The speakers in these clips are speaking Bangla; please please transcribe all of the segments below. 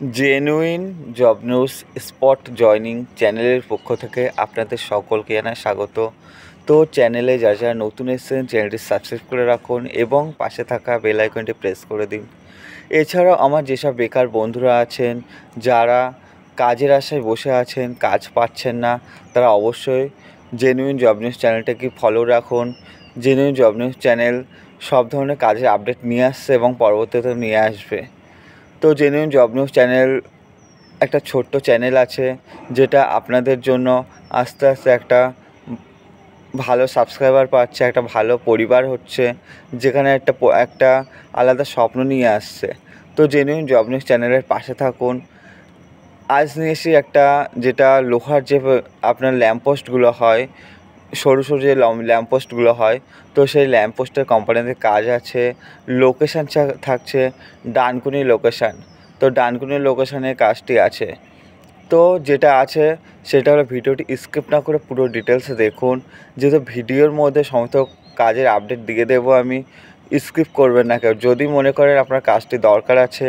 Genuine job news spot joining চ্যানেলের পক্ষ থেকে আপনাদের সকলকে জানাই স্বাগত। তো চ্যানেলে যারা যারা নতুন এসেছেন চ্যানেলটি সাবস্ক্রাইব করে রাখুন এবং পাশে থাকা বেল আইকনটি প্রেস করে দিন। এছাড়াও আমার যেসব বেকার বন্ধুরা আছেন, যারা কাজের আশায় বসে আছেন, কাজ পাচ্ছেন না, তারা অবশ্যই জেনুইন জব নিউজ চ্যানেলটাকে ফলো রাখুন। জেনুইন জব নিউজ চ্যানেল সব ধরনের কাজের আপডেট নিয়ে আসছে এবং পরবর্তীতে নিয়ে আসবে। তো জেনুইন জব নিউজ চ্যানেল একটা ছোট্ট চ্যানেল আছে, যেটা আপনাদের জন্য আস্তে আস্তে একটা ভালো সাবস্ক্রাইবার পাচ্ছে, একটা ভালো পরিবার হচ্ছে, যেখানে একটা আলাদা স্বপ্ন নিয়ে আসছে। তো জেনুইন জব নিউজ চ্যানেলের পাশে থাকুন। আজ নিয়ে এসেছি একটা, যেটা লোহার যে আপনার ল্যাম্পপোস্টগুলো হয়, সরু সরু যে ল্যাম্পপোস্টগুলো হয়, তো সেই ল্যাম্পপোস্টের কোম্পানিতে কাজ আছে। লোকেশান থাকছে ডানকুনি লোকেশান। তো ডানকুনি লোকেশানে কাজটি আছে। তো যেটা আছে সেটা হলো, ভিডিওটি স্কিপ না করে পুরো ডিটেলসে দেখুন, যেহেতু ভিডিওর মধ্যে সমস্ত কাজের আপডেট দিয়ে দেবো আমি। স্কিপ করবেন না কেউ। যদি মনে করেন আপনার কাজটি দরকার আছে,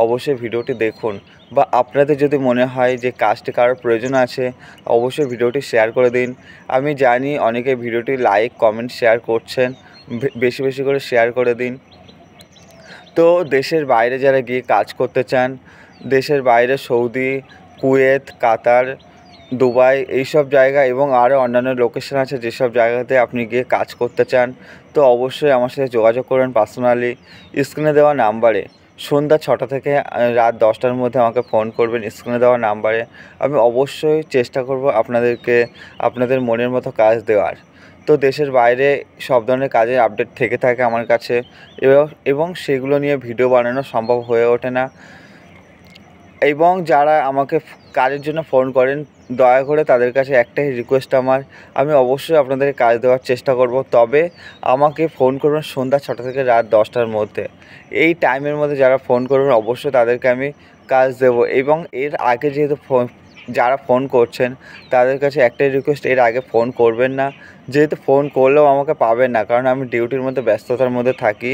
অবশ্যই ভিডিওটি দেখুন। বা আপনাদের যদি মনে হয় যে কাজটি কারোর প্রয়োজন আছে, অবশ্যই ভিডিওটি শেয়ার করে দিন। আমি জানি অনেকে ভিডিওটি লাইক কমেন্ট শেয়ার করছেন, বেশি বেশি করে শেয়ার করে দিন। তো দেশের বাইরে যারা গিয়ে কাজ করতে চান, দেশের বাইরে সৌদি, কুয়েত, কাতার, দুবাই এইসব জায়গা এবং আরও অন্যান্য লোকেশন আছে যেসব জায়গাতে আপনি গিয়ে কাজ করতে চান, তো অবশ্যই আমার সাথে যোগাযোগ করবেন পার্সোনালি স্ক্রিনে দেওয়া নাম্বারে। সন্ধ্যা 6টা থেকে রাত 10টার মধ্যে আমাকে ফোন করবেন স্ক্রিনে দেওয়া নাম্বারে। আমি অবশ্যই চেষ্টা করব আপনাদেরকে আপনাদের মনের মতো কাজ দেওয়ার। তো দেশের বাইরে সব ধরনের কাজের আপডেট থেকে থাকে আমার কাছে, এবং সেগুলো নিয়ে ভিডিও বানানো সম্ভব হয়ে ওঠে না। এবং যারা আমাকে কাজের জন্য ফোন করেন, দয়া করে তাদের কাছে একটাই রিকোয়েস্ট আমার, আমি অবশ্যই আপনাদেরকে কাজ দেওয়ার চেষ্টা করব। তবে আমাকে ফোন করবেন সন্ধ্যা 6টা থেকে রাত 10টার মধ্যে। এই টাইমের মধ্যে যারা ফোন করবেন অবশ্যই তাদেরকে আমি কাজ দেব। এবং এর আগে যেহেতু যারা ফোন করছেন তাদের কাছে একটাই রিকোয়েস্ট, এর আগে ফোন করবেন না। যেহেতু ফোন করলেও আমাকে পাবেন না, কারণ আমি ডিউটির মধ্যে ব্যস্ততার মধ্যে থাকি।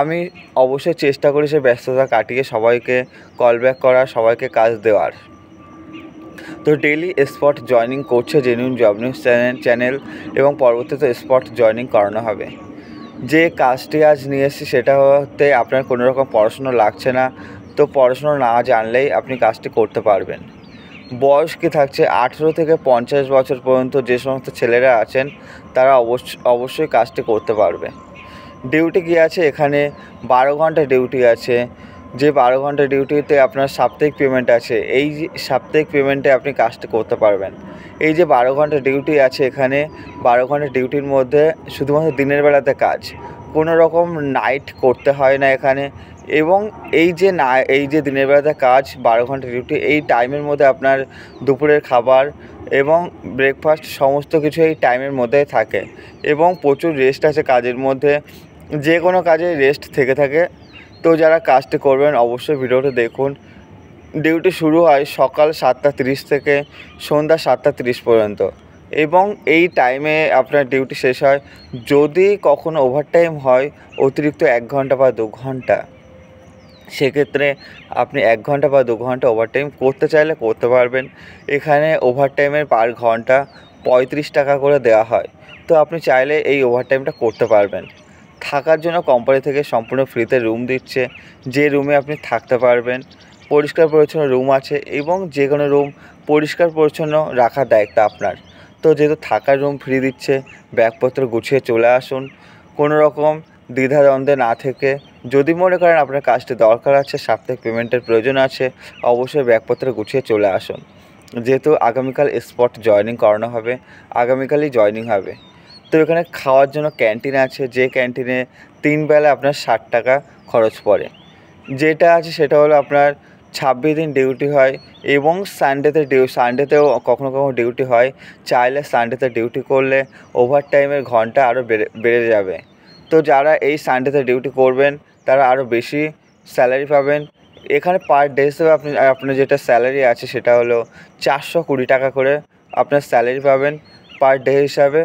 আমি অবশ্যই চেষ্টা করি সেই ব্যস্ততা কাটিয়ে সবাইকে কল ব্যাক করার, সবাইকে কাজ দেওয়ার। তো ডেইলি স্পট জয়নিং করছে জেনুইন জব নিউজ চ্যানেল এবং পরবর্তীতে স্পট জয়নিং করানো হবে। যে কাজটি আজ নিয়ে এসেছি সেটা হতে আপনার কোনো রকম পড়াশুনো লাগছে না। তো পড়াশুনো না জানলেই আপনি কাজটি করতে পারবেন। বয়স কি থাকছে 18 থেকে 50 বছর পর্যন্ত যে সমস্ত ছেলেরা আছেন, তারা অবশ্যই কাজটি করতে পারবে। ডিউটি কী আছে এখানে, 12 ঘন্টা ডিউটি আছে। যে 12 ঘন্টা ডিউটিতে আপনার সাপ্তাহিক পেমেন্ট আছে, এই যে সাপ্তাহিক পেমেন্টে আপনি কাজটি করতে পারবেন। এই যে 12 ঘন্টা ডিউটি আছে এখানে, 12 ঘন্টা ডিউটির মধ্যে শুধুমাত্র দিনের বেলাতে কাজ, কোনো রকম নাইট করতে হয় না এখানে। এবং এই যে দিনের বেলাতে কাজ, 12 ঘন্টা ডিউটি, এই টাইমের মধ্যে আপনার দুপুরের খাবার এবং ব্রেকফাস্ট সমস্ত কিছু এই টাইমের মধ্যে থাকে। এবং প্রচুর রেস্ট আছে কাজের মধ্যে, যে কোনো কাজে রেস্ট থেকে থাকে। তো যারা কাজটি করবেন অবশ্যই ভিডিওটি দেখুন। ডিউটি শুরু হয় সকাল 7:30 থেকে সন্ধ্যা 7:30 পর্যন্ত, এবং এই টাইমে আপনার ডিউটি শেষ হয়। যদি কখনো ওভারটাইম হয় অতিরিক্ত 1 ঘন্টা বা 2 ঘন্টা, সেক্ষেত্রে আপনি 1 ঘন্টা বা 2 ঘন্টা ওভারটাইম করতে চাইলে করতে পারবেন। এখানে ওভারটাইমের পার ঘন্টা 35 টাকা করে দেওয়া হয়। তো আপনি চাইলে এই ওভারটাইমটা করতে পারবেন। থাকার জন্য কোম্পানি থেকে সম্পূর্ণ ফ্রিতে রুম দিচ্ছে, যে রুমে আপনি থাকতে পারবেন। পরিষ্কার পরিচ্ছন্ন রুম আছে, এবং যে কোনো রুম পরিষ্কার পরিচ্ছন্ন রাখার দায়িত্ব আপনার। তো যেহেতু থাকার রুম ফ্রি দিচ্ছে, ব্যাগপত্র গুছিয়ে চলে আসুন কোনো রকম দ্বিধাদ্বন্দ্বে না থেকে। যদি মনে করেন আপনার কাজটি দরকার আছে, সাপ্তাহিক পেমেন্টের প্রয়োজন আছে, অবশ্যই ব্যাগপত্র গুছিয়ে চলে আসুন। যেহেতু আগামীকাল স্পট জয়েনিং করানো হবে, আগামীকালই জয়েনিং হবে। তো এখানে খাওয়ার জন্য ক্যান্টিন আছে, যে ক্যান্টিনে 3 বেলা আপনার 60 টাকা খরচ পড়ে। যেটা আছে সেটা হলো আপনার 26 দিন ডিউটি হয়, এবং সানডেতেও কখনো কখনো ডিউটি হয়। চাইলে সানডেতে ডিউটি করলে ওভারটাইমের ঘন্টা আরও বেড়ে যাবে। তো যারা এই সানডেতে ডিউটি করবেন তারা আরও বেশি স্যালারি পাবেন। এখানে পার ডে হিসেবে আপনার যেটা স্যালারি আছে সেটা হলো 420 টাকা করে আপনার স্যালারি পাবেন পার ডে হিসাবে।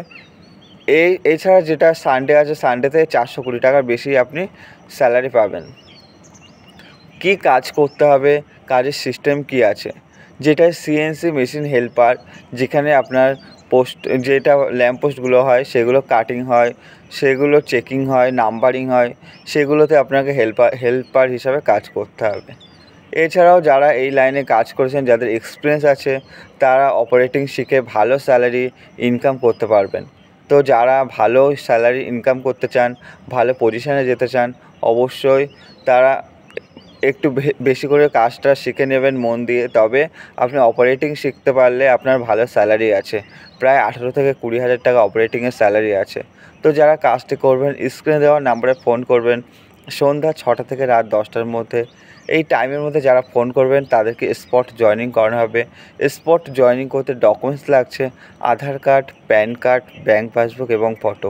এছাড়া যেটা সানডে আছে, সানডেতে 420 টাকার বেশি আপনি স্যালারি পাবেন। কি কাজ করতে হবে, কাজের সিস্টেম কি আছে। যেটা সিএনসি মেশিন হেল্পার, যেখানে আপনার পোস্ট যেটা ল্যাম্প পোস্টগুলো হয় সেগুলো কাটিং হয়, সেগুলো চেকিং হয়, নাম্বারিং হয়, সেগুলোতে আপনাকে হেল্পার হিসাবে কাজ করতে হবে। এছাড়াও যারা এই লাইনে কাজ করেছেন, যাদের এক্সপিরিয়েন্স আছে, তারা অপারেটিং শিখে ভালো স্যালারি ইনকাম করতে পারবেন। তো যারা ভালো স্যালারি ইনকাম করতে চান, ভালো পজিশনে যেতে চান, অবশ্যই তারা একটু বেশি করে কাজটা শিখে নেবেন মন দিয়ে। তবে আপনি অপারেটিং শিখতে পারলে আপনার ভালো স্যালারি আছে, প্রায় 18,000 থেকে 20,000 টাকা অপারেটিংয়ের স্যালারি আছে। তো যারা কাজটি করবেন, স্ক্রিনে দেওয়া নাম্বারে ফোন করবেন সন্ধ্যা 6টা থেকে রাত 10টার মধ্যে। এই টাইমের মধ্যে যারা ফোন করবেন তাদেরকে স্পট জয়েনিং করানো হবে। স্পট জয়েনিং করতে ডকুমেন্টস লাগছে Aadhaar card, PAN card, bank passbook এবং ফটো।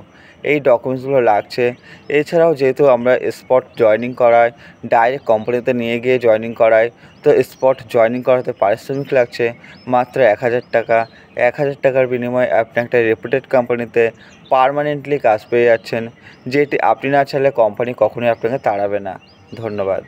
এই ডকুমেন্টসগুলো লাগছে। এছাড়াও যেহেতু আমরা স্পট জয়েনিং করাই, ডাইরেক্ট কোম্পানিতে নিয়ে গিয়ে জয়েনিং করাই, তো স্পট জয়েনিং করাতে পারিশ্রমিক লাগছে মাত্র 1,000 টাকা। 1,000 টাকার বিনিময়ে আপনি একটা রেপুটেড কোম্পানিতে পার্মানেন্টলি কাজ পেয়ে যাচ্ছেন, যেটি আপনি না চাইলে কোম্পানি কখনোই আপনাকে তাড়াবে না। ধন্যবাদ।